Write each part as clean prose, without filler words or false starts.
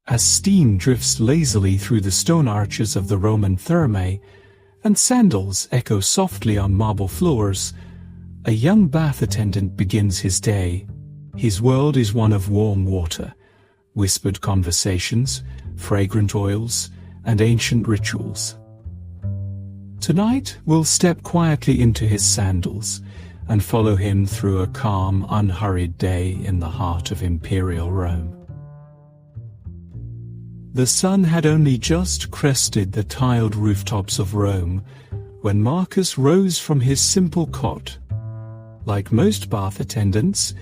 as steam drifts lazily through the stone arches of the Roman thermae, and sandals echo softly on marble floors, a young bath attendant begins his day. His world is one of warm water, whispered conversations, fragrant oils, and ancient rituals. Tonight we'll step quietly into his sandals and follow him through a calm, unhurried day in the heart of imperial Rome. The sun had only just crested the tiled rooftops of Rome when Marcus rose from his simple cot. Like most bath attendants,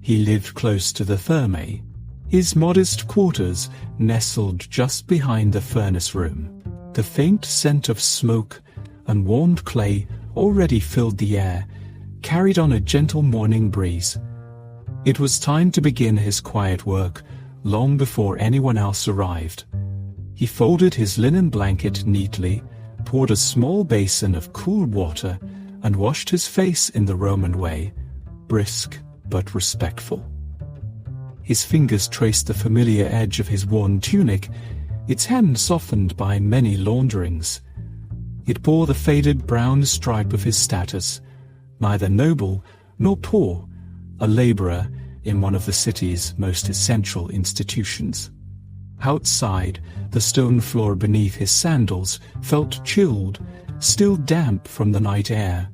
he lived close to the thermae, his modest quarters nestled just behind the furnace room. The faint scent of smoke and warmed clay already filled the air, carried on a gentle morning breeze. It was time to begin his quiet work long before anyone else arrived. He folded his linen blanket neatly, poured a small basin of cool water, and washed his face in the Roman way, brisk but respectful. His fingers traced the familiar edge of his worn tunic, its hem softened by many launderings. It bore the faded brown stripe of his status, neither noble nor poor, a laborer in one of the city's most essential institutions. Outside, the stone floor beneath his sandals felt chilled, still damp from the night air.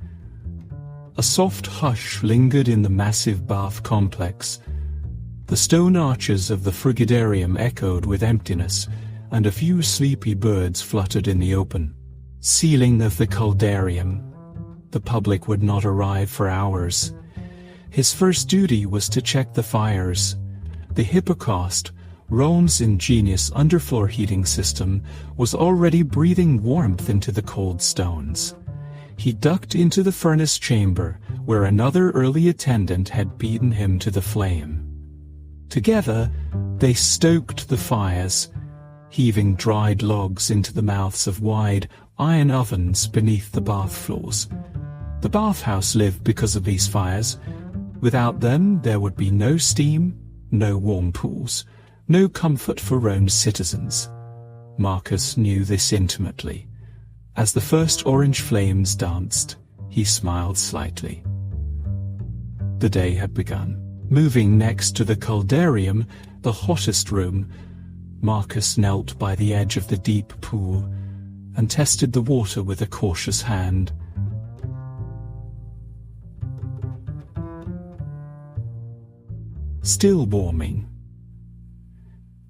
A soft hush lingered in the massive bath complex. The stone arches of the frigidarium echoed with emptiness, and a few sleepy birds fluttered in the open. Ceiling of the caldarium. The public would not arrive for hours. His first duty was to check the fires. The hypocaust, Rome's ingenious underfloor heating system, was already breathing warmth into the cold stones. He ducked into the furnace chamber, where another early attendant had beaten him to the flame. Together, they stoked the fires, heaving dried logs into the mouths of wide, iron ovens beneath the bath floors. The bathhouse lived because of these fires. Without them, there would be no steam, no warm pools, no comfort for Rome's citizens. Marcus knew this intimately. As the first orange flames danced, he smiled slightly. The day had begun. Moving next to the caldarium, the hottest room, Marcus knelt by the edge of the deep pool and tested the water with a cautious hand. Still warming.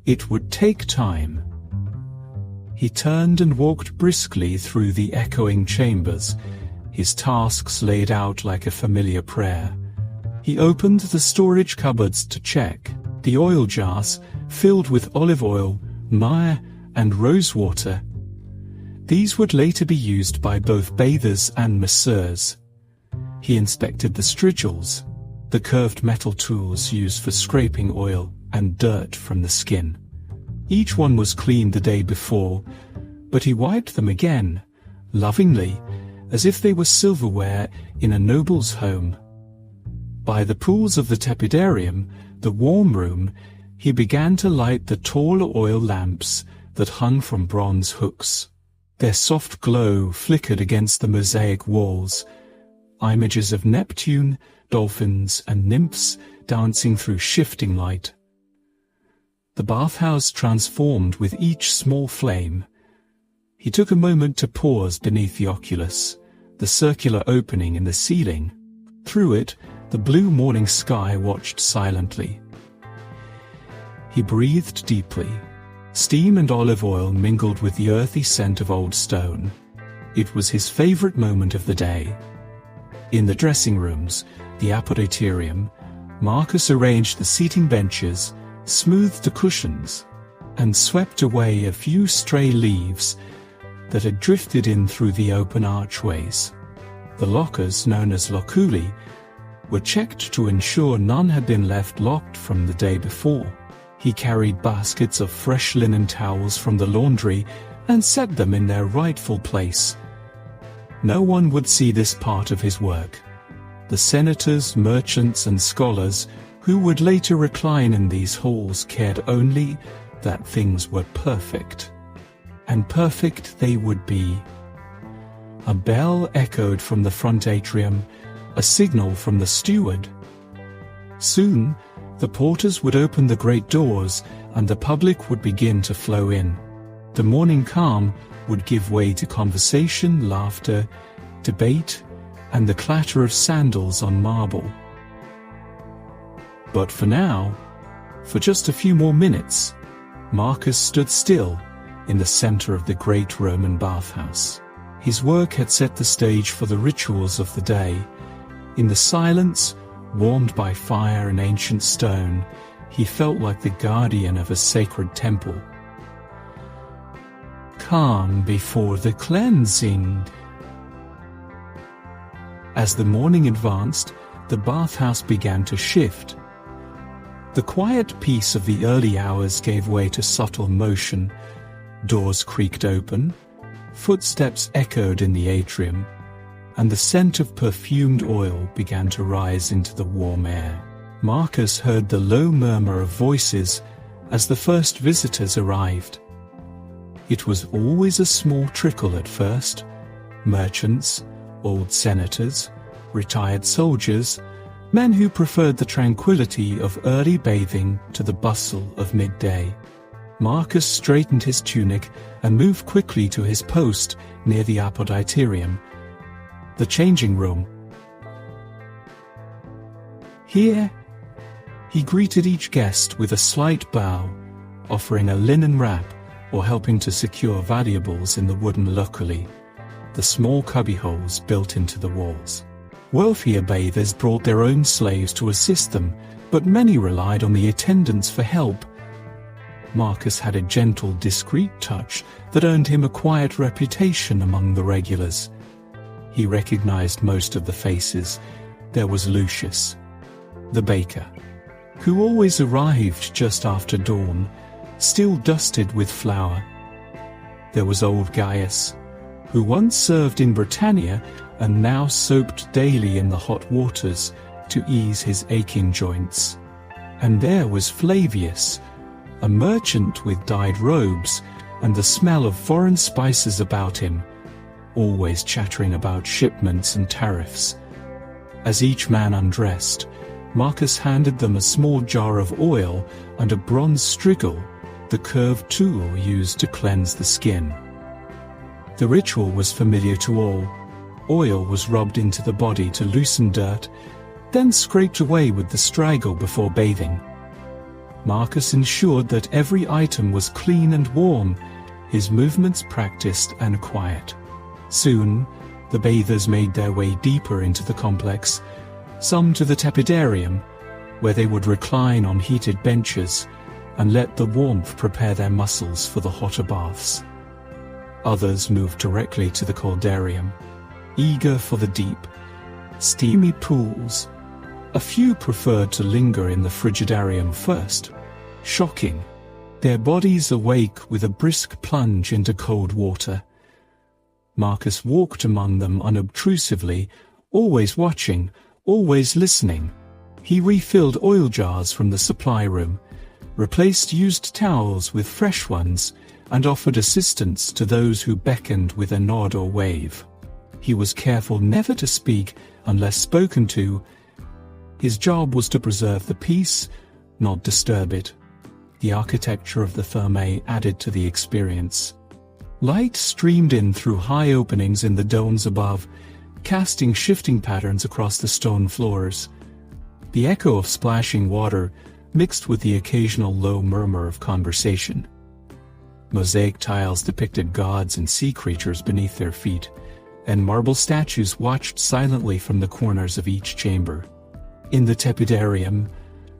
It would take time. He turned and walked briskly through the echoing chambers, his tasks laid out like a familiar prayer. He opened the storage cupboards to check. The oil jars, filled with olive oil, myrrh, and rosewater. These would later be used by both bathers and masseurs. He inspected the strigils, the curved metal tools used for scraping oil and dirt from the skin. Each one was cleaned the day before, but he wiped them again, lovingly, as if they were silverware in a noble's home. By the pools of the tepidarium, the warm room, he began to light the tall oil lamps that hung from bronze hooks. Their soft glow flickered against the mosaic walls, images of Neptune, dolphins, and nymphs dancing through shifting light. The bathhouse transformed with each small flame. He took a moment to pause beneath the oculus, the circular opening in the ceiling. Through it, the blue morning sky watched silently. He breathed deeply. Steam and olive oil mingled with the earthy scent of old stone. It was his favorite moment of the day. In the dressing rooms, the apoditerium, Marcus arranged the seating benches, smoothed the cushions, and swept away a few stray leaves that had drifted in through the open archways. The lockers, known as loculi, were checked to ensure none had been left locked from the day before. He carried baskets of fresh linen towels from the laundry and set them in their rightful place. No one would see this part of his work. The senators, merchants, and scholars who would later recline in these halls cared only that things were perfect. And perfect they would be. A bell echoed from the front atrium, a signal from the steward. Soon, the porters would open the great doors and the public would begin to flow in. The morning calm would give way to conversation, laughter, debate, and the clatter of sandals on marble. But for now, for just a few more minutes, Marcus stood still in the center of the great Roman bathhouse. His work had set the stage for the rituals of the day. In the silence, warmed by fire and ancient stone, he felt like the guardian of a sacred temple. Calm before the cleansing. As the morning advanced, the bathhouse began to shift. The quiet peace of the early hours gave way to subtle motion. Doors creaked open, footsteps echoed in the atrium, and the scent of perfumed oil began to rise into the warm air. Marcus heard the low murmur of voices as the first visitors arrived. It was always a small trickle at first: merchants, old senators, retired soldiers, men who preferred the tranquility of early bathing to the bustle of midday. Marcus straightened his tunic and moved quickly to his post near the apoditerium, the changing room. Here, he greeted each guest with a slight bow, offering a linen wrap or helping to secure valuables in the wooden loculi, the small cubbyholes built into the walls. Wealthier bathers brought their own slaves to assist them, but many relied on the attendants for help. Marcus had a gentle, discreet touch that earned him a quiet reputation among the regulars. He recognized most of the faces. There was Lucius, the baker, who always arrived just after dawn, still dusted with flour. There was old Gaius, who once served in Britannia and now soaped daily in the hot waters to ease his aching joints. And there was Flavius, a merchant with dyed robes and the smell of foreign spices about him, always chattering about shipments and tariffs. As each man undressed, Marcus handed them a small jar of oil and a bronze strigil, the curved tool used to cleanse the skin. The ritual was familiar to all. Oil was rubbed into the body to loosen dirt, then scraped away with the strigil before bathing. Marcus ensured that every item was clean and warm, his movements practiced and quiet. Soon, the bathers made their way deeper into the complex, some to the tepidarium, where they would recline on heated benches and let the warmth prepare their muscles for the hotter baths. Others moved directly to the caldarium, eager for the deep, steamy pools. A few preferred to linger in the frigidarium first. Shocking, their bodies awake with a brisk plunge into cold water. Marcus walked among them unobtrusively, always watching, always listening. He refilled oil jars from the supply room, replaced used towels with fresh ones, and offered assistance to those who beckoned with a nod or wave. He was careful never to speak unless spoken to. His job was to preserve the peace, not disturb it. The architecture of the Thermae added to the experience. Light streamed in through high openings in the domes above, casting shifting patterns across the stone floors. The echo of splashing water mixed with the occasional low murmur of conversation. Mosaic tiles depicted gods and sea creatures beneath their feet, and marble statues watched silently from the corners of each chamber. In the tepidarium,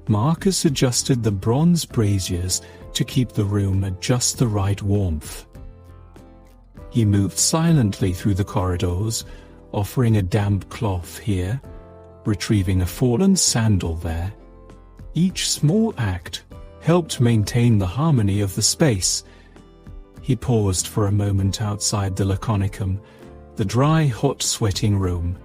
Marcus adjusted the bronze braziers to keep the room at just the right warmth. He moved silently through the corridors, offering a damp cloth here, retrieving a fallen sandal there. Each small act helped maintain the harmony of the space. He paused for a moment outside the Laconicum, the dry, hot, sweating room.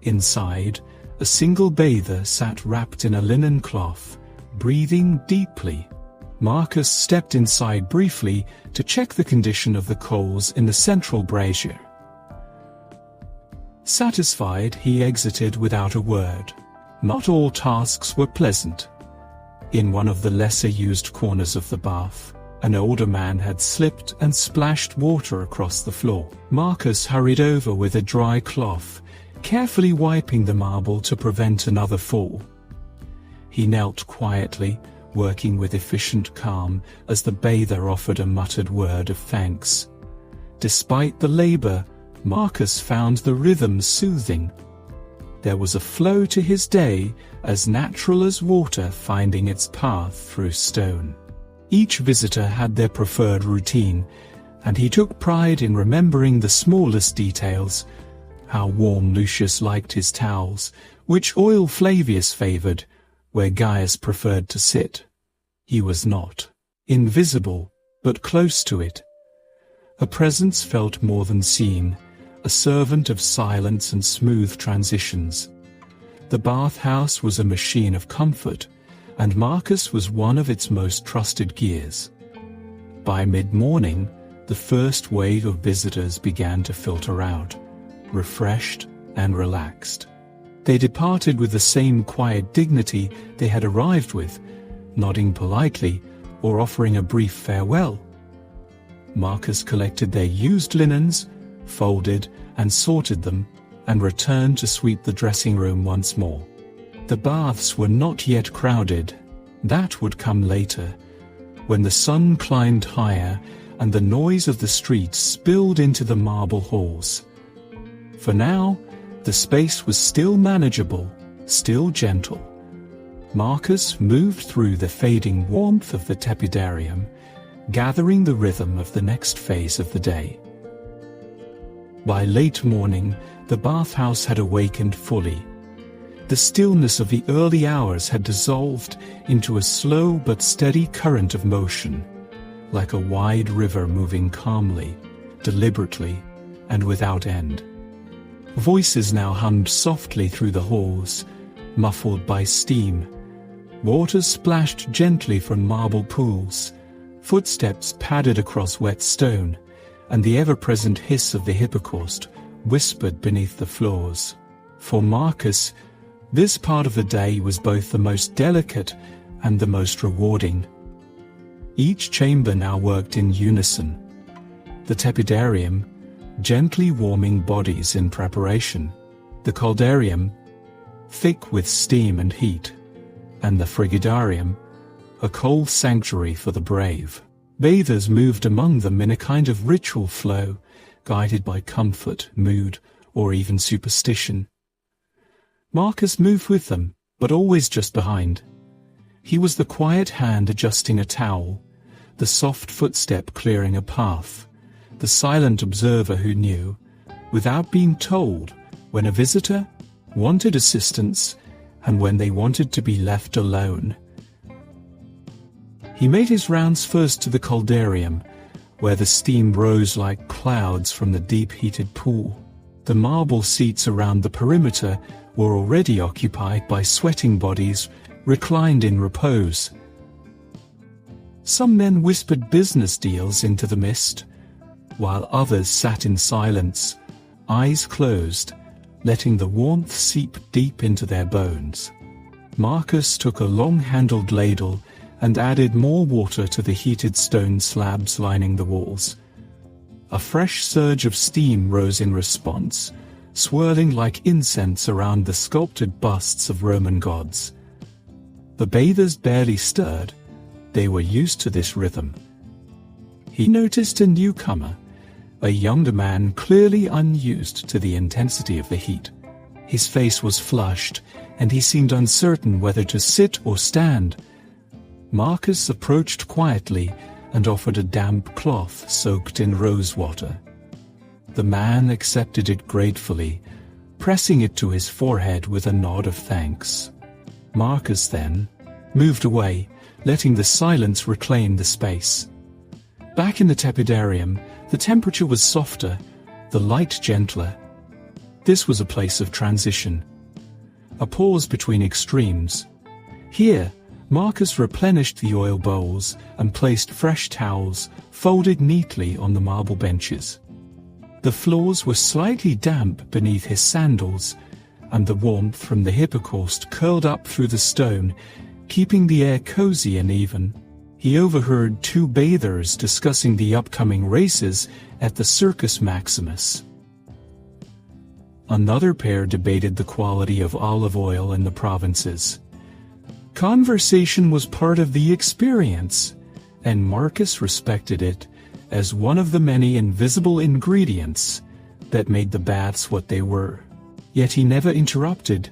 Inside, a single bather sat wrapped in a linen cloth, breathing deeply. Marcus stepped inside briefly to check the condition of the coals in the central brazier. Satisfied, he exited without a word. Not all tasks were pleasant. In one of the lesser-used corners of the bath, an older man had slipped and splashed water across the floor. Marcus hurried over with a dry cloth, carefully wiping the marble to prevent another fall. He knelt quietly, working with efficient calm as the bather offered a muttered word of thanks. Despite the labor, Marcus found the rhythm soothing. There was a flow to his day, as natural as water finding its path through stone. Each visitor had their preferred routine, and he took pride in remembering the smallest details: how warm Lucius liked his towels, which oil Flavius favored, where Gaius preferred to sit. He was not invisible, but close to it. A presence felt more than seen, a servant of silence and smooth transitions. The bathhouse was a machine of comfort, and Marcus was one of its most trusted gears. By mid-morning, the first wave of visitors began to filter out, refreshed and relaxed. They departed with the same quiet dignity they had arrived with, nodding politely or offering a brief farewell. Marcus collected their used linens, folded and sorted them, and returned to sweep the dressing room once more. The baths were not yet crowded. That would come later, when the sun climbed higher and the noise of the streets spilled into the marble halls. For now, the space was still manageable, still gentle. Marcus moved through the fading warmth of the tepidarium, gathering the rhythm of the next phase of the day. By late morning, the bathhouse had awakened fully. The stillness of the early hours had dissolved into a slow but steady current of motion, like a wide river moving calmly, deliberately, and without end. Voices now hummed softly through the halls, muffled by steam. Water splashed gently from marble pools. Footsteps padded across wet stone, and the ever-present hiss of the hippocaust whispered beneath the floors. For Marcus, this part of the day was both the most delicate and the most rewarding. Each chamber now worked in unison. The tepidarium, gently warming bodies in preparation. The caldarium, thick with steam and heat. And the frigidarium, a cold sanctuary for the brave. Bathers moved among them in a kind of ritual flow, guided by comfort, mood, or even superstition. Marcus moved with them, but always just behind. He was the quiet hand adjusting a towel, the soft footstep clearing a path, the silent observer who knew, without being told, when a visitor wanted assistance and when they wanted to be left alone. He made his rounds first to the caldarium, where the steam rose like clouds from the deep-heated pool. The marble seats around the perimeter were already occupied by sweating bodies reclined in repose. Some men whispered business deals into the mist, while others sat in silence, eyes closed, letting the warmth seep deep into their bones. Marcus took a long-handled ladle and added more water to the heated stone slabs lining the walls. A fresh surge of steam rose in response, swirling like incense around the sculpted busts of Roman gods. The bathers barely stirred. They were used to this rhythm. He noticed a newcomer, a younger man clearly unused to the intensity of the heat. His face was flushed, and he seemed uncertain whether to sit or stand. Marcus approached quietly and offered a damp cloth soaked in rose water. The man accepted it gratefully, pressing it to his forehead with a nod of thanks. Marcus then moved away, letting the silence reclaim the space. Back in the tepidarium, the temperature was softer, the light gentler. This was a place of transition, a pause between extremes. Here, Marcus replenished the oil bowls and placed fresh towels, folded neatly on the marble benches. The floors were slightly damp beneath his sandals, and the warmth from the hippocaust curled up through the stone, keeping the air cozy and even. He overheard two bathers discussing the upcoming races at the Circus Maximus. Another pair debated the quality of olive oil in the provinces. Conversation was part of the experience, and Marcus respected it as one of the many invisible ingredients that made the baths what they were. Yet he never interrupted.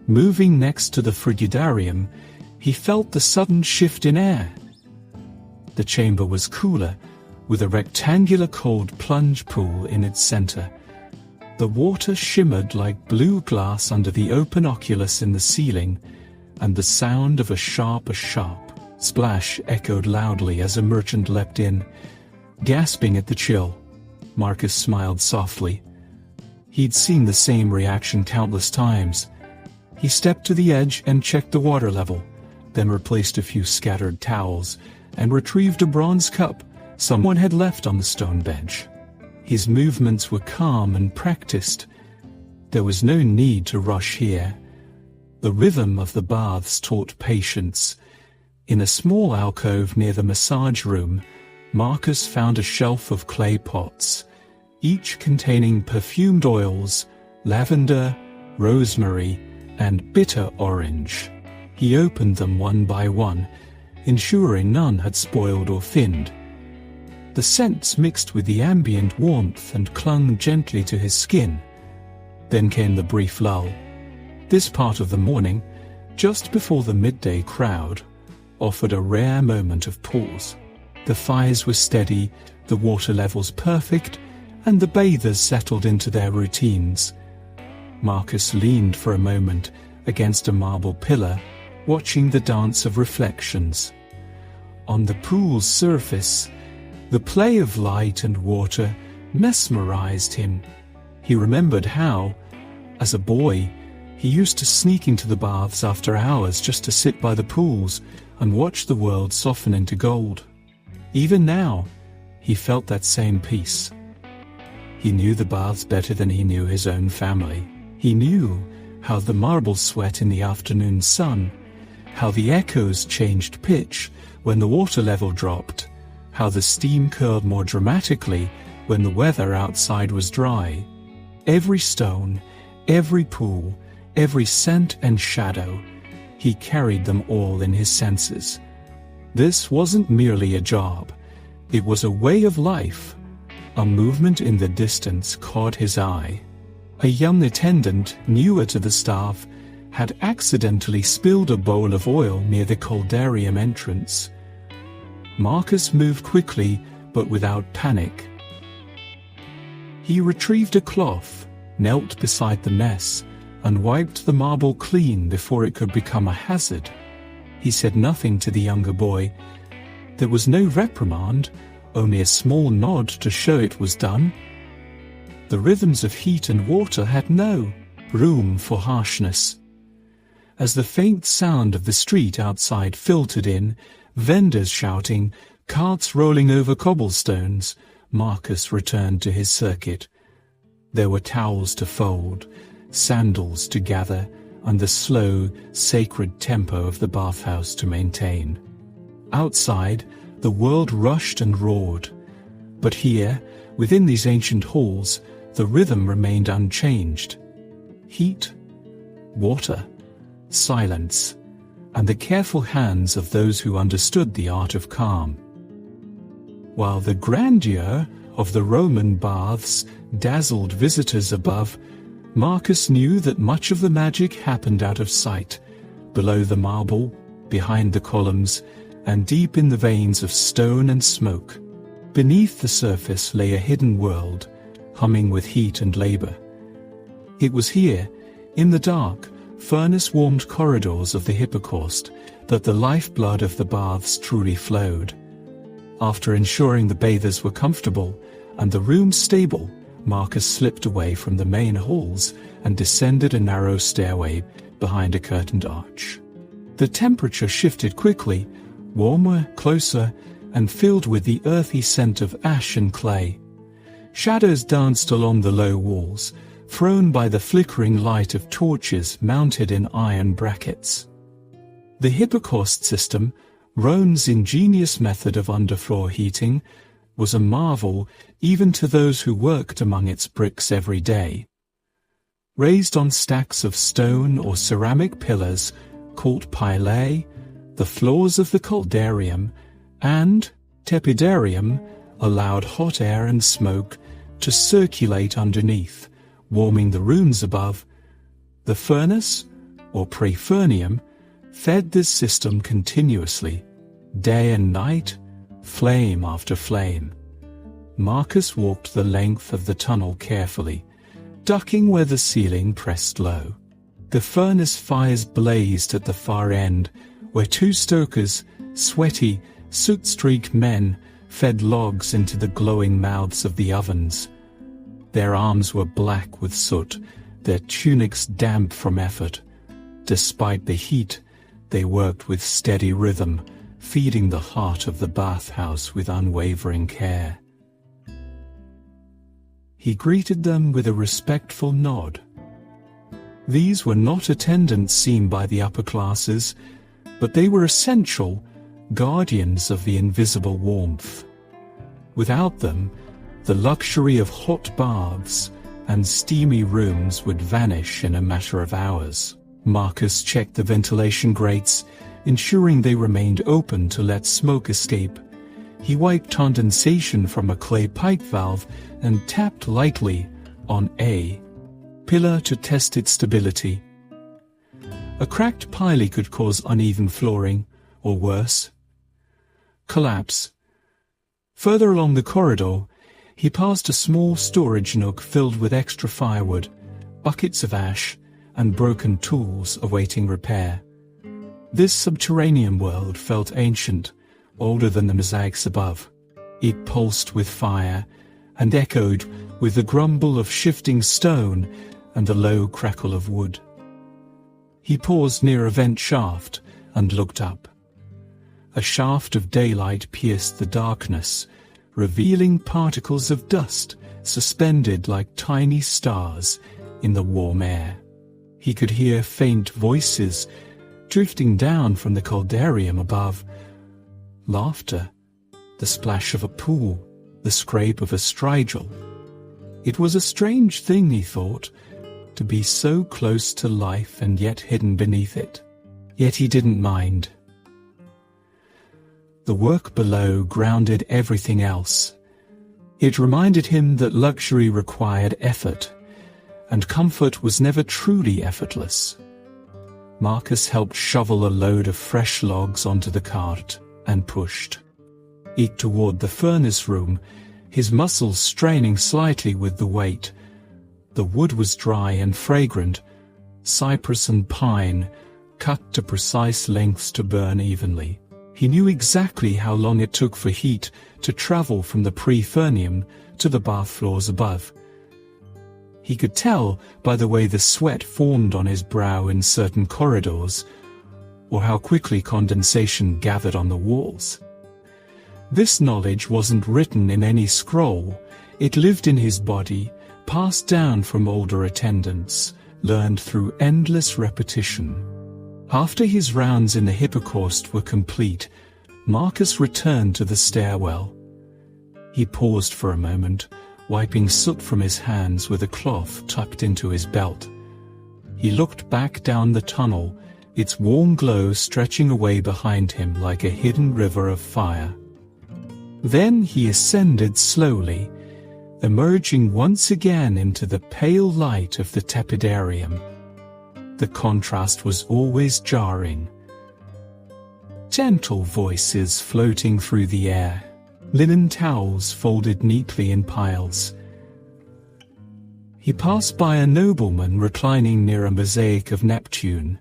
Moving next to the frigidarium, he felt the sudden shift in air. The chamber was cooler, with a rectangular cold plunge pool in its center. The water shimmered like blue glass under the open oculus in the ceiling, and the sound of a sharp splash echoed loudly as a merchant leapt in, gasping at the chill. Marcus smiled softly. He'd seen the same reaction countless times. He stepped to the edge and checked the water level, then replaced a few scattered towels and retrieved a bronze cup someone had left on the stone bench. His movements were calm and practiced. There was no need to rush here. The rhythm of the baths taught patience. In a small alcove near the massage room, Marcus found a shelf of clay pots, each containing perfumed oils, lavender, rosemary, and bitter orange. He opened them one by one, ensuring none had spoiled or thinned. The scents mixed with the ambient warmth and clung gently to his skin. Then came the brief lull. This part of the morning, just before the midday crowd, offered a rare moment of pause. The fires were steady, the water levels perfect, and the bathers settled into their routines. Marcus leaned for a moment against a marble pillar, watching the dance of reflections. On the pool's surface, the play of light and water mesmerized him. He remembered how, as a boy, he used to sneak into the baths after hours just to sit by the pools and watch the world soften into gold. Even now, he felt that same peace. He knew the baths better than he knew his own family. He knew how the marbles sweat in the afternoon sun, how the echoes changed pitch when the water level dropped, how the steam curled more dramatically when the weather outside was dry. Every stone, every pool, every scent and shadow, he carried them all in his senses. This wasn't merely a job. It was a way of life. A movement in the distance caught his eye. A young attendant, newer to the staff, had accidentally spilled a bowl of oil near the coldarium entrance. Marcus moved quickly, but without panic. He retrieved a cloth, knelt beside the mess, and wiped the marble clean before it could become a hazard. He said nothing to the younger boy. There was no reprimand, only a small nod to show it was done. The rhythms of heat and water had no room for harshness. As the faint sound of the street outside filtered in, vendors shouting, carts rolling over cobblestones, Marcus returned to his circuit. There were towels to fold, sandals to gather, and the slow, sacred tempo of the bathhouse to maintain. Outside, the world rushed and roared. But here, within these ancient halls, the rhythm remained unchanged. Heat, water, silence, and the careful hands of those who understood the art of calm. While the grandeur of the Roman baths dazzled visitors above, Marcus knew that much of the magic happened out of sight, below the marble, behind the columns, and deep in the veins of stone and smoke. Beneath the surface lay a hidden world, humming with heat and labor. It was here, in the dark, furnace-warmed corridors of the hippocaust, that the lifeblood of the baths truly flowed. After ensuring the bathers were comfortable and the rooms stable, Marcus slipped away from the main halls and descended a narrow stairway behind a curtained arch. The temperature shifted quickly, warmer, closer, and filled with the earthy scent of ash and clay. Shadows danced along the low walls, thrown by the flickering light of torches mounted in iron brackets. The hypocaust system, Roan's ingenious method of underfloor heating, was a marvel even to those who worked among its bricks every day. Raised on stacks of stone or ceramic pillars called pilae, the floors of the caldarium and tepidarium allowed hot air and smoke to circulate underneath, warming the rooms above. The furnace, or prefernium, fed this system continuously, day and night, flame after flame. Marcus walked the length of the tunnel carefully, ducking where the ceiling pressed low. The furnace fires blazed at the far end, where two stokers, sweaty, soot-streaked men, fed logs into the glowing mouths of the ovens. Their arms were black with soot, their tunics damp from effort. Despite the heat, they worked with steady rhythm, feeding the heart of the bathhouse with unwavering care. He greeted them with a respectful nod. These were not attendants seen by the upper classes, but they were essential guardians of the invisible warmth. Without them, the luxury of hot baths and steamy rooms would vanish in a matter of hours. Marcus checked the ventilation grates, ensuring they remained open to let smoke escape. He wiped condensation from a clay pipe valve and tapped lightly on a pillar to test its stability. A cracked pilae could cause uneven flooring, or worse, collapse. Further along the corridor, he passed a small storage nook filled with extra firewood, buckets of ash, and broken tools awaiting repair. This subterranean world felt ancient, older than the mosaics above. It pulsed with fire and echoed with the grumble of shifting stone and the low crackle of wood. He paused near a vent shaft and looked up. A shaft of daylight pierced the darkness, revealing particles of dust suspended like tiny stars in the warm air. He could hear faint voices drifting down from the caldarium above. Laughter, the splash of a pool, the scrape of a strigil. It was a strange thing, he thought, to be so close to life and yet hidden beneath it. Yet he didn't mind. The work below grounded everything else. It reminded him that luxury required effort, and comfort was never truly effortless. Marcus helped shovel a load of fresh logs onto the cart and pushed it toward the furnace room, his muscles straining slightly with the weight. The wood was dry and fragrant, cypress and pine, cut to precise lengths to burn evenly. He knew exactly how long it took for heat to travel from the prefernium to the bath floors above. He could tell by the way the sweat formed on his brow in certain corridors, or how quickly condensation gathered on the walls. This knowledge wasn't written in any scroll. It lived in his body, passed down from older attendants, learned through endless repetition. After his rounds in the hypocaust were complete, Marcus returned to the stairwell. He paused for a moment, wiping soot from his hands with a cloth tucked into his belt. He looked back down the tunnel, its warm glow stretching away behind him like a hidden river of fire. Then he ascended slowly, emerging once again into the pale light of the tepidarium. The contrast was always jarring. Gentle voices floating through the air, linen towels folded neatly in piles. He passed by a nobleman reclining near a mosaic of Neptune.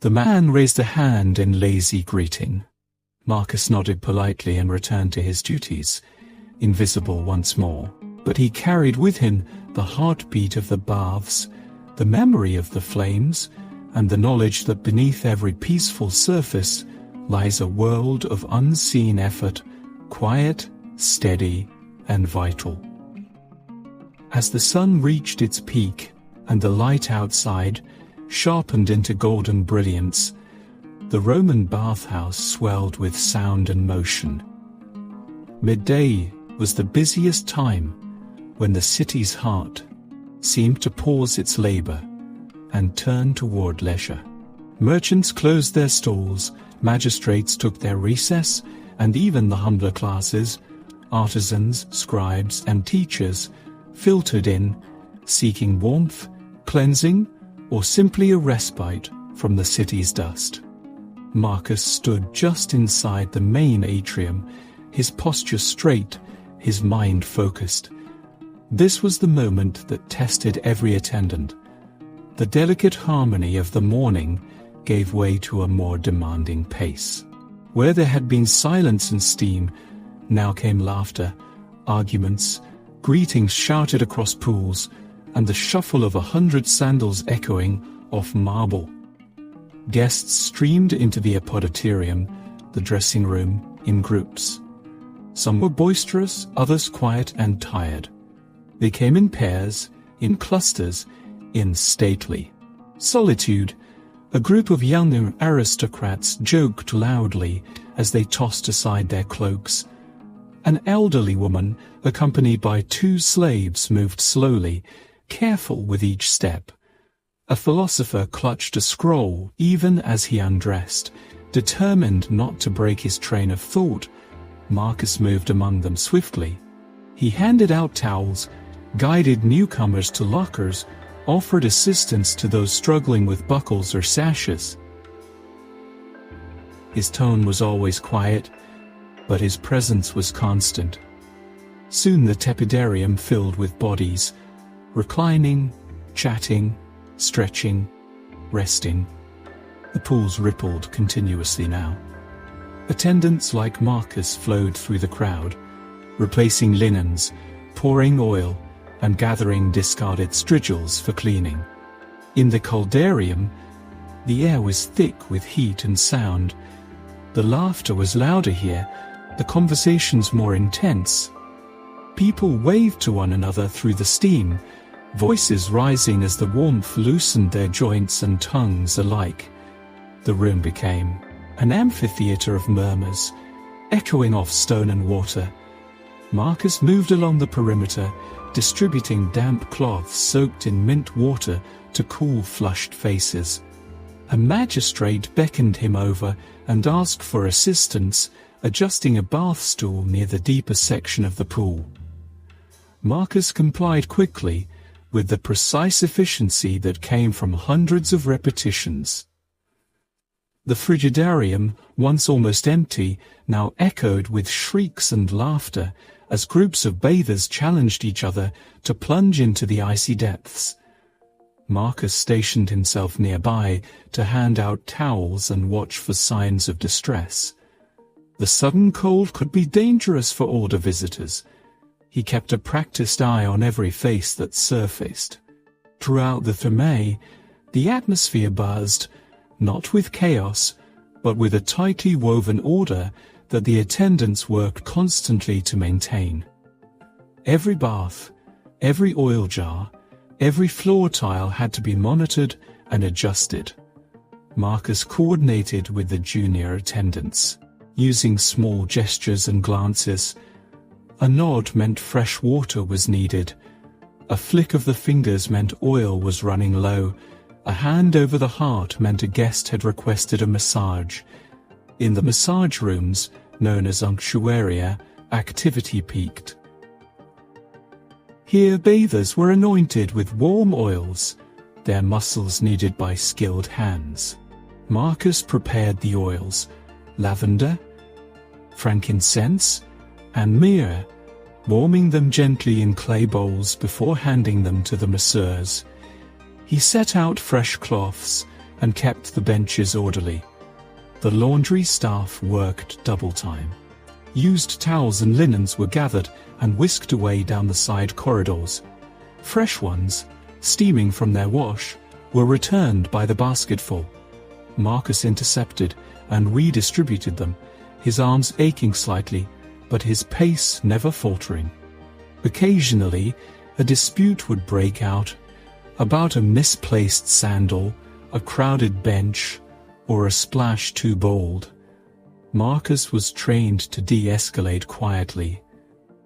The man raised a hand in lazy greeting. Marcus nodded politely and returned to his duties, invisible once more. But he carried with him the heartbeat of the baths, the memory of the flames, and the knowledge that beneath every peaceful surface lies a world of unseen effort, quiet, steady, and vital. As the sun reached its peak and the light outside sharpened into golden brilliance, the Roman bathhouse swelled with sound and motion. Midday was the busiest time, when the city's heart seemed to pause its labor and turn toward leisure. Merchants closed their stalls, magistrates took their recess, and even the humbler classes, artisans, scribes, and teachers, filtered in, seeking warmth, cleansing, or simply a respite from the city's dust. Marcus stood just inside the main atrium, his posture straight, his mind focused. This was the moment that tested every attendant. The delicate harmony of the morning gave way to a more demanding pace. Where there had been silence and steam, now came laughter, arguments, greetings shouted across pools, and the shuffle of 100 sandals echoing off marble. Guests streamed into the apoditorium, the dressing room, in groups. Some were boisterous, others quiet and tired. They came in pairs, in clusters, in stately solitude. A group of young aristocrats joked loudly as they tossed aside their cloaks. An elderly woman, accompanied by 2 slaves, moved slowly, careful with each step. A philosopher clutched a scroll even as he undressed, determined not to break his train of thought. Marcus moved among them swiftly. He handed out towels, guided newcomers to lockers, offered assistance to those struggling with buckles or sashes. His tone was always quiet, but his presence was constant. Soon the tepidarium filled with bodies, reclining, chatting, stretching, resting. The pools rippled continuously now. Attendants like Marcus flowed through the crowd, replacing linens, pouring oil, and gathering discarded strigils for cleaning. In the caldarium, the air was thick with heat and sound. The laughter was louder here, the conversations more intense. People waved to one another through the steam, voices rising as the warmth loosened their joints and tongues alike. The room became an amphitheater of murmurs, echoing off stone and water. Marcus moved along the perimeter, distributing damp cloths soaked in mint water to cool flushed faces. A magistrate beckoned him over and asked for assistance, adjusting a bath stool near the deeper section of the pool. Marcus complied quickly, with the precise efficiency that came from hundreds of repetitions. The frigidarium, once almost empty, now echoed with shrieks and laughter as groups of bathers challenged each other to plunge into the icy depths. Marcus stationed himself nearby to hand out towels and watch for signs of distress. The sudden cold could be dangerous for older visitors. He kept a practiced eye on every face that surfaced. Throughout the thermae, the atmosphere buzzed, not with chaos, but with a tightly woven order that the attendants worked constantly to maintain. Every bath, every oil jar, every floor tile had to be monitored and adjusted. Marcus coordinated with the junior attendants, using small gestures and glances. A nod meant fresh water was needed. A flick of the fingers meant oil was running low. A hand over the heart meant a guest had requested a massage. In the massage rooms, known as unctuaria, activity peaked. Here bathers were anointed with warm oils, their muscles kneaded by skilled hands. Marcus prepared the oils, lavender, frankincense, and myrrh, warming them gently in clay bowls before handing them to the masseurs. He set out fresh cloths and kept the benches orderly. The laundry staff worked double time. Used towels and linens were gathered and whisked away down the side corridors. Fresh ones, steaming from their wash, were returned by the basketful. Marcus intercepted and redistributed them, his arms aching slightly, but his pace never faltering. Occasionally, a dispute would break out about a misplaced sandal, a crowded bench, or a splash too bold. Marcus was trained to de-escalate quietly.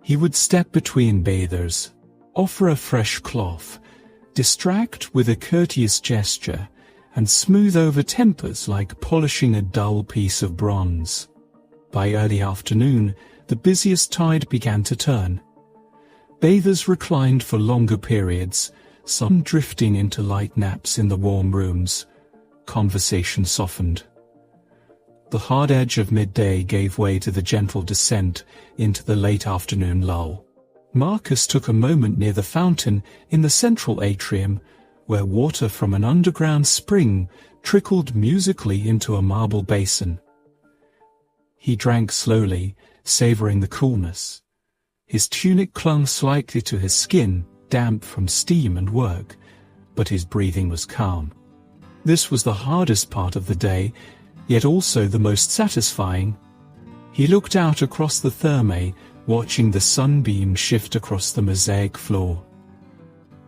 He would step between bathers, offer a fresh cloth, distract with a courteous gesture, and smooth over tempers like polishing a dull piece of bronze. By early afternoon, the busiest tide began to turn. Bathers reclined for longer periods, some drifting into light naps in the warm rooms. Conversation softened. The hard edge of midday gave way to the gentle descent into the late afternoon lull. Marcus took a moment near the fountain in the central atrium, where water from an underground spring trickled musically into a marble basin. He drank slowly, savoring the coolness. His tunic clung slightly to his skin, damp from steam and work, but his breathing was calm. This was the hardest part of the day, yet also the most satisfying. He looked out across the thermae, watching the sunbeam shift across the mosaic floor.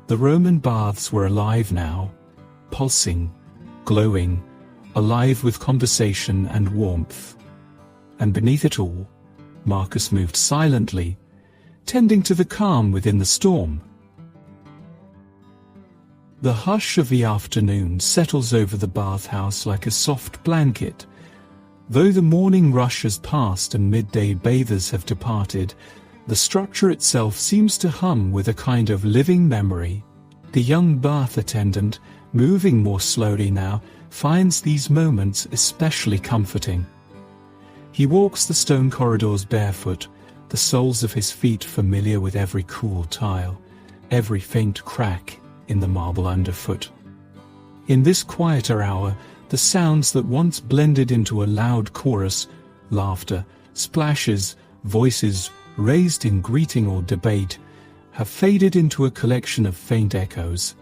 The Roman baths were alive now, pulsing, glowing, alive with conversation and warmth. And beneath it all, Marcus moved silently, tending to the calm within the storm. The hush of the afternoon settles over the bathhouse like a soft blanket. Though the morning rush has passed and midday bathers have departed, the structure itself seems to hum with a kind of living memory. The young bath attendant, moving more slowly now, finds these moments especially comforting. He walks the stone corridors barefoot, the soles of his feet familiar with every cool tile, every faint crack in the marble underfoot. In this quieter hour, the sounds that once blended into a loud chorus, laughter, splashes, voices raised in greeting or debate, have faded into a collection of faint echoes.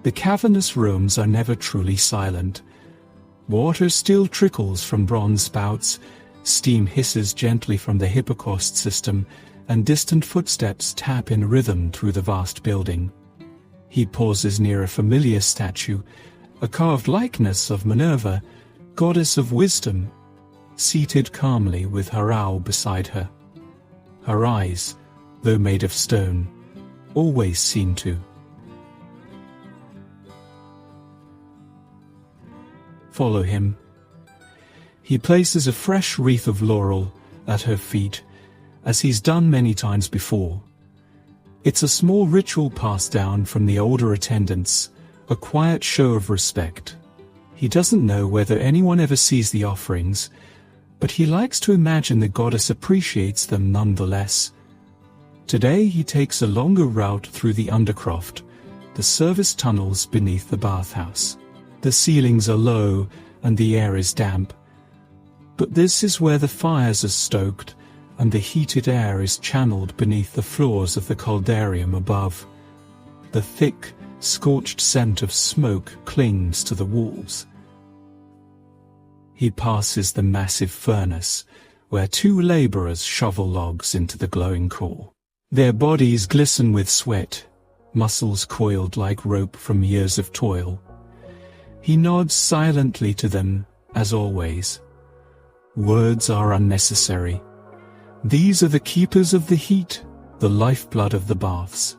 The cavernous rooms are never truly silent. Water still trickles from bronze spouts, steam hisses gently from the hypocaust system, and distant footsteps tap in rhythm through the vast building. He pauses near a familiar statue, a carved likeness of Minerva, goddess of wisdom, seated calmly with her owl beside her. Her eyes, though made of stone, always seem to. Follow him. He places a fresh wreath of laurel at her feet, as he's done many times before. It's a small ritual passed down from the older attendants, a quiet show of respect. He doesn't know whether anyone ever sees the offerings, but he likes to imagine the goddess appreciates them nonetheless. Today he takes a longer route through the undercroft, the service tunnels beneath the bathhouse. The ceilings are low and the air is damp, but this is where the fires are stoked and the heated air is channeled beneath the floors of the caldarium above. The thick, scorched scent of smoke clings to the walls. He passes the massive furnace, where two laborers shovel logs into the glowing core. Their bodies glisten with sweat, muscles coiled like rope from years of toil. He nods silently to them, as always. Words are unnecessary. These are the keepers of the heat, the lifeblood of the baths.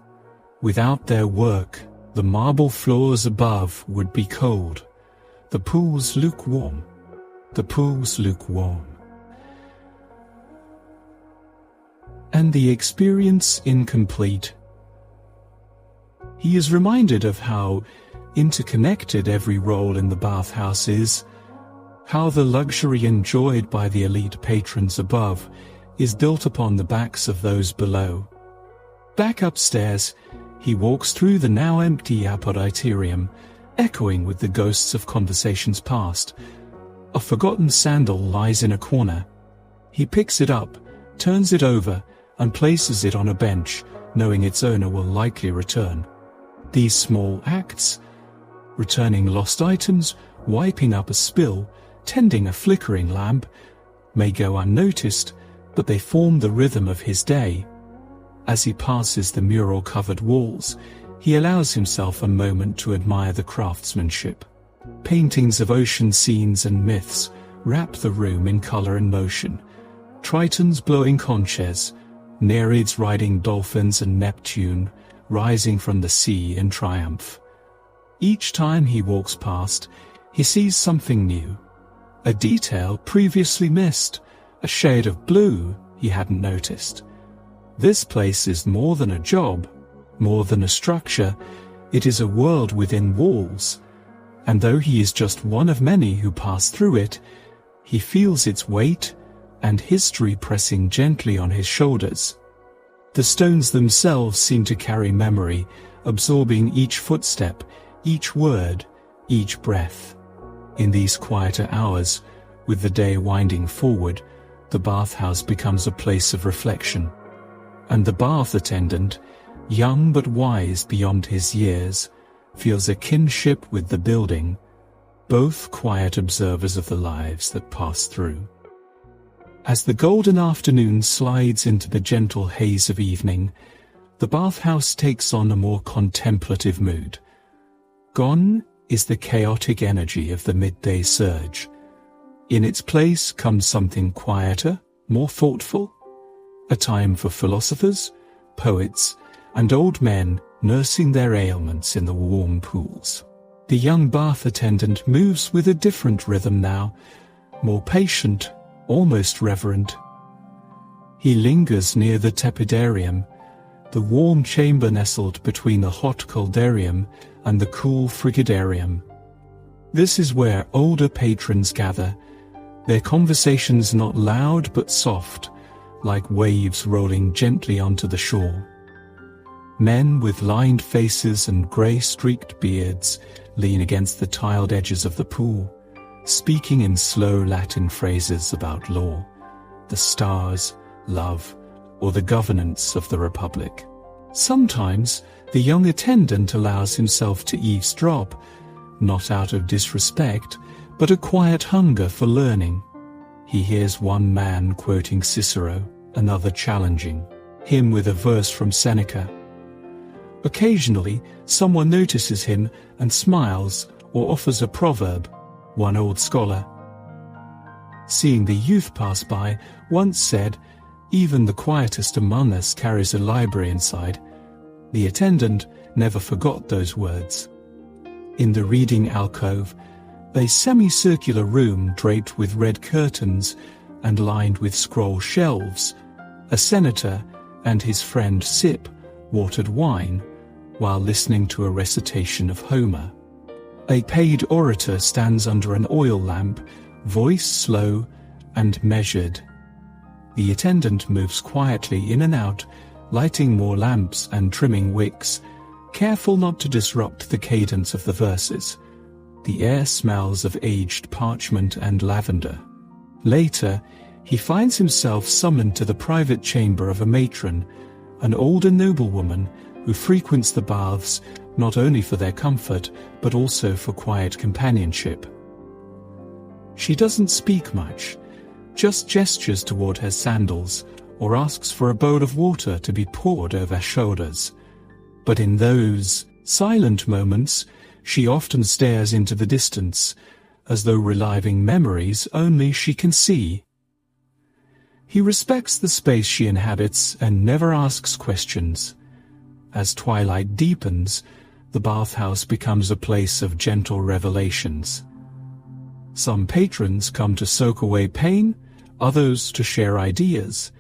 Without their work, the marble floors above would be cold, the pools lukewarm. The pools lukewarm. And the experience incomplete. He is reminded of how interconnected every role in the bathhouse is, how the luxury enjoyed by the elite patrons above is built upon the backs of those below. Back upstairs, he walks through the now empty apoditerium, echoing with the ghosts of conversations past. A forgotten sandal lies in a corner. He picks it up, turns it over, and places it on a bench, knowing its owner will likely return. These small acts, returning lost items, wiping up a spill, tending a flickering lamp, may go unnoticed, but they form the rhythm of his day. As he passes the mural-covered walls, he allows himself a moment to admire the craftsmanship. Paintings of ocean scenes and myths wrap the room in color and motion. Tritons blowing conches, Nereids riding dolphins, and Neptune rising from the sea in triumph. Each time he walks past, he sees something new. A detail previously missed, a shade of blue he hadn't noticed. This place is more than a job, more than a structure. It is a world within walls. And though he is just one of many who pass through it, he feels its weight and history pressing gently on his shoulders. The stones themselves seem to carry memory, absorbing each footstep, each word, each breath. In these quieter hours, with the day winding forward, the bathhouse becomes a place of reflection. And the bath attendant, young but wise beyond his years, feels a kinship with the building, both quiet observers of the lives that pass through. As the golden afternoon slides into the gentle haze of evening, the bathhouse takes on a more contemplative mood. Gone is the chaotic energy of the midday surge. In its place comes something quieter, more thoughtful, a time for philosophers, poets, and old men nursing their ailments in the warm pools. The young bath attendant moves with a different rhythm now, more patient, almost reverent. He lingers near the tepidarium, the warm chamber nestled between the hot coldarium and the cool frigidarium. This is where older patrons gather, their conversations not loud but soft, like waves rolling gently onto the shore. Men with lined faces and grey-streaked beards lean against the tiled edges of the pool, speaking in slow Latin phrases about law, the stars, love, or the governance of the Republic. Sometimes the young attendant allows himself to eavesdrop, not out of disrespect, but a quiet hunger for learning. He hears one man quoting Cicero, another challenging him with a verse from Seneca. Occasionally, someone notices him and smiles or offers a proverb, one old scholar, seeing the youth pass by, once said, "Even the quietest among us carries a library inside." The attendant never forgot those words. In the reading alcove, a semicircular room draped with red curtains and lined with scroll shelves, a senator and his friend sip watered wine while listening to a recitation of Homer. A paid orator stands under an oil lamp, voice slow and measured. The attendant moves quietly in and out, lighting more lamps and trimming wicks, careful not to disrupt the cadence of the verses. The air smells of aged parchment and lavender. Later, he finds himself summoned to the private chamber of a matron, an older noblewoman who frequents the baths not only for their comfort, but also for quiet companionship. She doesn't speak much, just gestures toward her sandals or asks for a bowl of water to be poured over her shoulders. But in those silent moments, she often stares into the distance, as though reliving memories only she can see. He respects the space she inhabits and never asks questions. As twilight deepens, the bathhouse becomes a place of gentle revelations. Some patrons come to soak away pain, others to share ideas,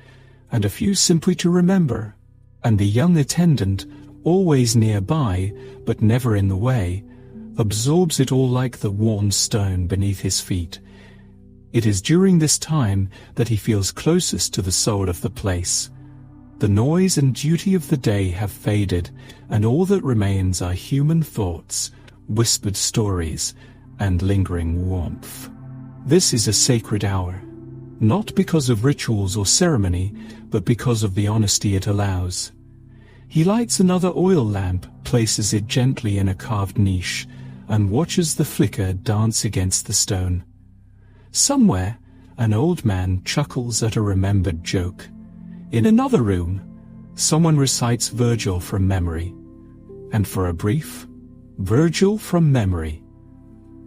and a few simply to remember. And the young attendant, always nearby, but never in the way, absorbs it all like the worn stone beneath his feet. It is during this time that he feels closest to the soul of the place. The noise and duty of the day have faded, and all that remains are human thoughts, whispered stories, and lingering warmth. This is a sacred hour, not because of rituals or ceremony, but because of the honesty it allows. He lights another oil lamp, places it gently in a carved niche, and watches the flicker dance against the stone. Somewhere, an old man chuckles at a remembered joke. In another room, someone recites Virgil from memory. And for a brief, Virgil from memory.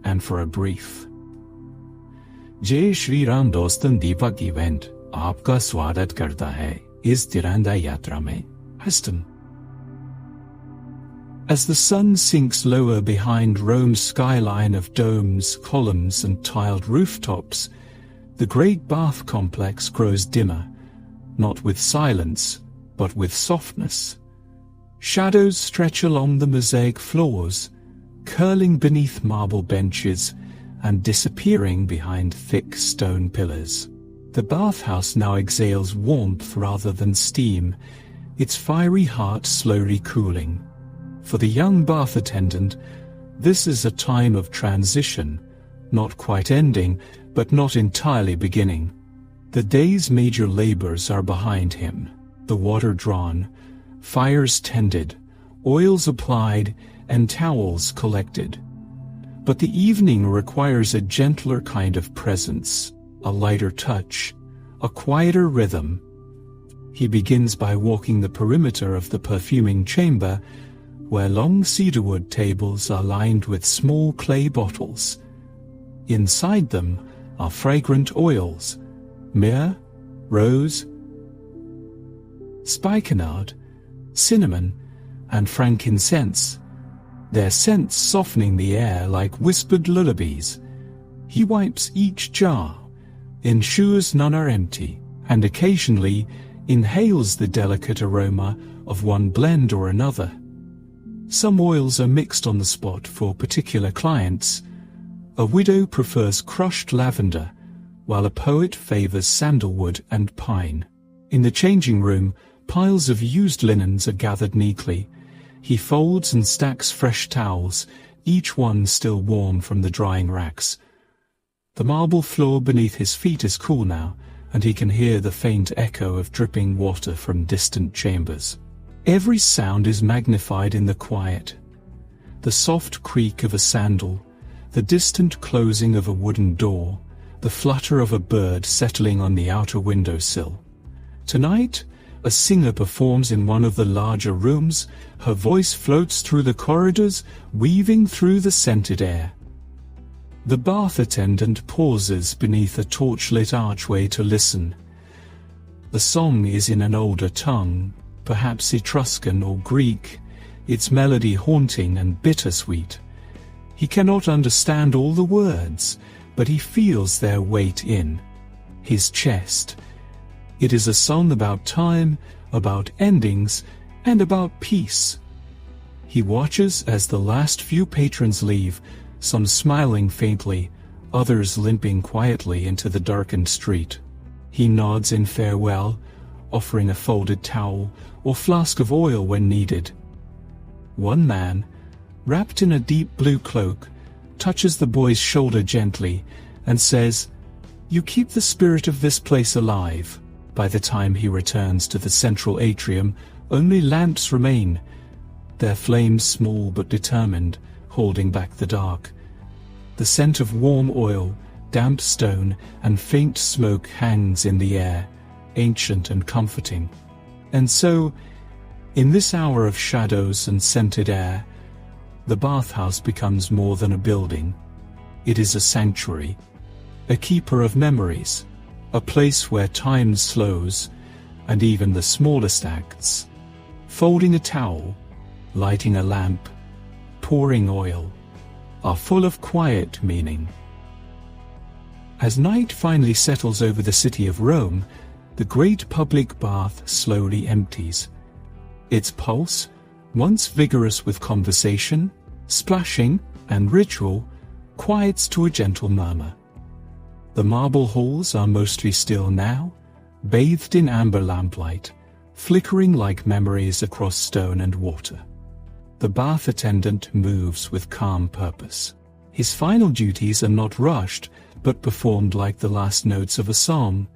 And for a brief. जय श्री राम दोस्तन दीपक event आपका स्वागत करता है इस तिरंगा यात्रा में Heston. As the sun sinks lower behind Rome's skyline of domes, columns and tiled rooftops, the great bath complex grows dimmer, not with silence, but with softness. Shadows stretch along the mosaic floors, curling beneath marble benches and disappearing behind thick stone pillars. The bathhouse now exhales warmth rather than steam, its fiery heart slowly cooling. For the young bath attendant, this is a time of transition, not quite ending, but not entirely beginning. The day's major labors are behind him, the water drawn, fires tended, oils applied, and towels collected. But the evening requires a gentler kind of presence, a lighter touch, a quieter rhythm. He begins by walking the perimeter of the perfuming chamber, where long cedarwood tables are lined with small clay bottles. Inside them are fragrant oils, myrrh, rose, spikenard, cinnamon, and frankincense, their scents softening the air like whispered lullabies. He wipes each jar, ensures none are empty, and occasionally inhales the delicate aroma of one blend or another. Some oils are mixed on the spot for particular clients. A widow prefers crushed lavender, while a poet favors sandalwood and pine. In the changing room, piles of used linens are gathered neatly. He folds and stacks fresh towels, each one still warm from the drying racks. The marble floor beneath his feet is cool now, and he can hear the faint echo of dripping water from distant chambers. Every sound is magnified in the quiet. The soft creak of a sandal, the distant closing of a wooden door, the flutter of a bird settling on the outer windowsill. Tonight, a singer performs in one of the larger rooms. Her voice floats through the corridors, weaving through the scented air. The bath attendant pauses beneath a torchlit archway to listen. The song is in an older tongue, perhaps Etruscan or Greek, its melody haunting and bittersweet. He cannot understand all the words, but he feels their weight in his chest. It is a song about time, about endings, and about peace. He watches as the last few patrons leave, some smiling faintly, others limping quietly into the darkened street. He nods in farewell, offering a folded towel or flask of oil when needed. One man, wrapped in a deep blue cloak, touches the boy's shoulder gently and says, "You keep the spirit of this place alive." By the time he returns to the central atrium, only lamps remain, their flames small but determined, holding back the dark. The scent of warm oil, damp stone, and faint smoke hangs in the air, ancient and comforting. And so, in this hour of shadows and scented air, the bathhouse becomes more than a building. It is a sanctuary, a keeper of memories, a place where time slows, and even the smallest acts, folding a towel, lighting a lamp, pouring oil, are full of quiet meaning. As night finally settles over the city of Rome, the great public bath slowly empties. Its pulse, once vigorous with conversation, splashing, and ritual, quiets to a gentle murmur. The marble halls are mostly still now, bathed in amber lamplight, flickering like memories across stone and water. The bath attendant moves with calm purpose. His final duties are not rushed, but performed like the last notes of a psalm.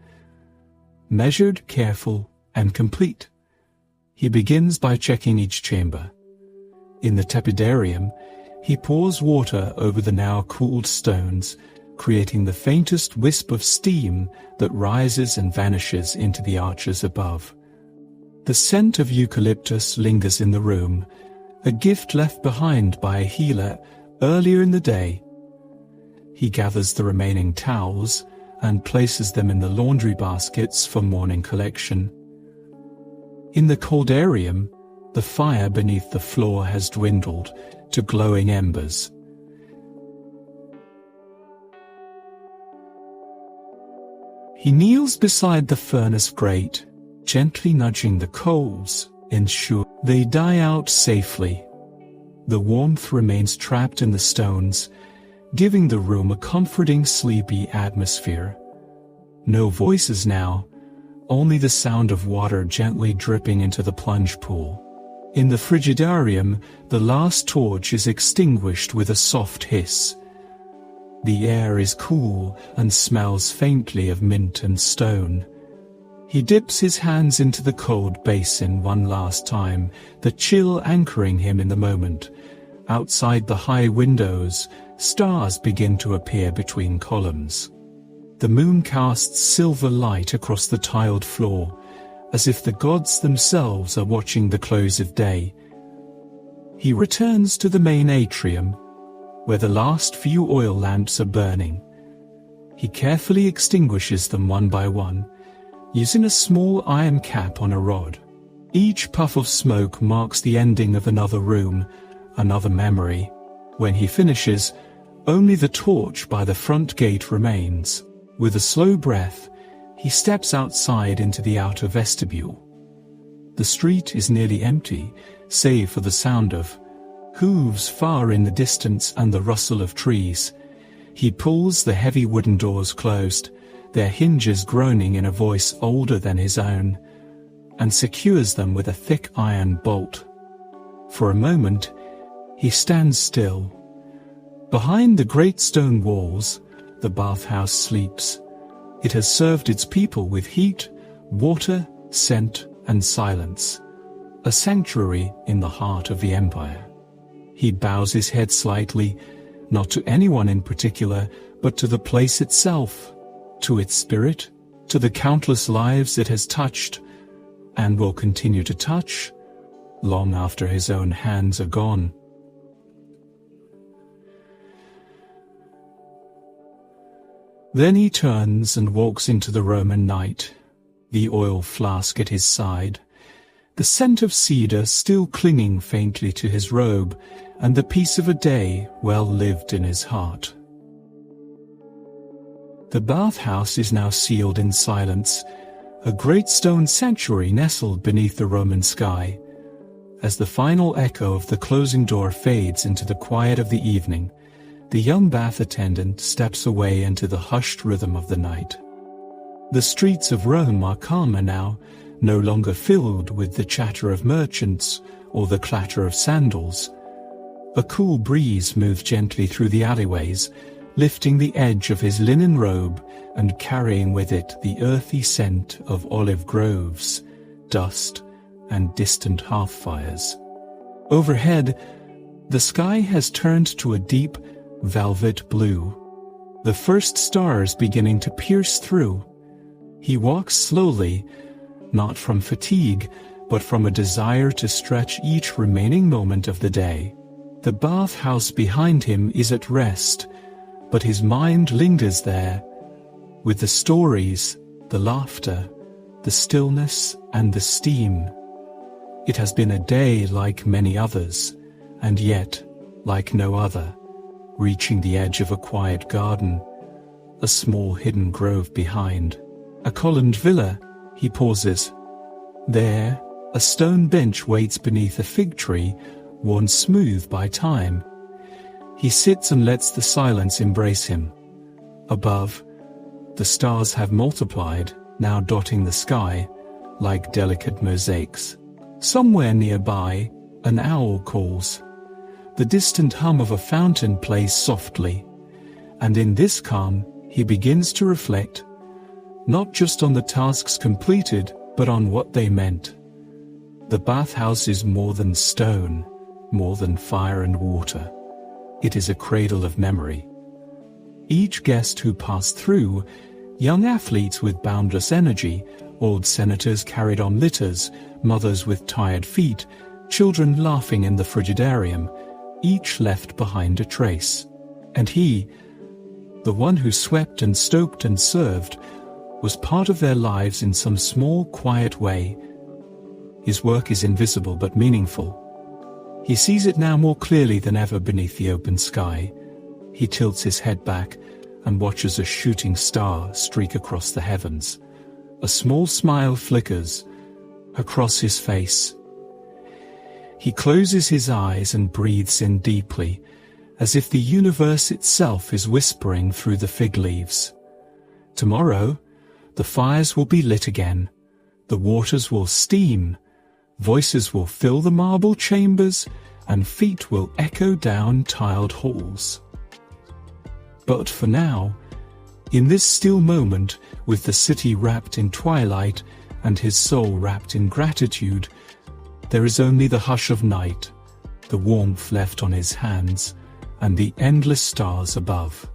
Measured, careful, and complete. He begins by checking each chamber. In the tepidarium, He pours water over the now cooled stones, creating the faintest wisp of steam that rises and vanishes into the arches above. The scent of eucalyptus lingers in the room, a gift left behind by a healer earlier in the day. He gathers the remaining towels and places them in the laundry baskets for morning collection. In the coldarium, the fire beneath the floor has dwindled to glowing embers. He kneels beside the furnace grate, gently nudging the coals, ensure they die out safely. The warmth remains trapped in the stones, giving the room a comforting, sleepy atmosphere. No voices now, only the sound of water gently dripping into the plunge pool. In the frigidarium, the last torch is extinguished with a soft hiss. The air is cool and smells faintly of mint and stone. He dips his hands into the cold basin one last time, the chill anchoring him in the moment. Outside the high windows, stars begin to appear between columns. The moon casts silver light across the tiled floor, as if the gods themselves are watching the close of day. He returns to the main atrium, where the last few oil lamps are burning. He carefully extinguishes them one by one, using a small iron cap on a rod. Each puff of smoke marks the ending of another room, another memory. When he finishes, only the torch by the front gate remains. With a slow breath, he steps outside into the outer vestibule. The street is nearly empty, save for the sound of hooves far in the distance and the rustle of trees. He pulls the heavy wooden doors closed, their hinges groaning in a voice older than his own, and secures them with a thick iron bolt. For a moment, he stands still. Behind the great stone walls, the bathhouse sleeps. It has served its people with heat, water, scent, and silence, a sanctuary in the heart of the empire. He bows his head slightly, not to anyone in particular, but to the place itself, to its spirit, to the countless lives it has touched, and will continue to touch, long after his own hands are gone. Then he turns and walks into the Roman night, the oil flask at his side, the scent of cedar still clinging faintly to his robe, and the peace of a day well lived in his heart. The bathhouse is now sealed in silence, a great stone sanctuary nestled beneath the Roman sky. As the final echo of the closing door fades into the quiet of the evening, the young bath attendant steps away into the hushed rhythm of the night. The streets of Rome are calmer now, no longer filled with the chatter of merchants or the clatter of sandals. A cool breeze moves gently through the alleyways, lifting the edge of his linen robe and carrying with it the earthy scent of olive groves, dust, and distant hearth fires. Overhead, the sky has turned to a deep, velvet blue, the first stars beginning to pierce through. He walks slowly, not from fatigue, but from a desire to stretch each remaining moment of the day. The bathhouse behind him is at rest, but his mind lingers there, with the stories, the laughter, the stillness, and the steam. It has been a day like many others, and yet like no other. Reaching the edge of a quiet garden, a small hidden grove behind, a columned villa, he pauses. There, a stone bench waits beneath a fig tree, worn smooth by time. He sits and lets the silence embrace him. Above, the stars have multiplied, now dotting the sky, like delicate mosaics. Somewhere nearby, an owl calls. The distant hum of a fountain plays softly, and in this calm he begins to reflect, not just on the tasks completed, but on what they meant. The bathhouse is more than stone, more than fire and water. It is a cradle of memory. Each guest who passed through, young athletes with boundless energy, old senators carried on litters, mothers with tired feet, children laughing in the frigidarium, each left behind a trace. And he, the one who swept and stoked and served, was part of their lives in some small, quiet way. His work is invisible but meaningful. He sees it now more clearly than ever beneath the open sky. He tilts his head back and watches a shooting star streak across the heavens. A small smile flickers across his face. He closes his eyes and breathes in deeply, as if the universe itself is whispering through the fig leaves. Tomorrow, the fires will be lit again, the waters will steam, voices will fill the marble chambers, and feet will echo down tiled halls. But for now, in this still moment, with the city wrapped in twilight and his soul wrapped in gratitude, there is only the hush of night, the warmth left on his hands, and the endless stars above.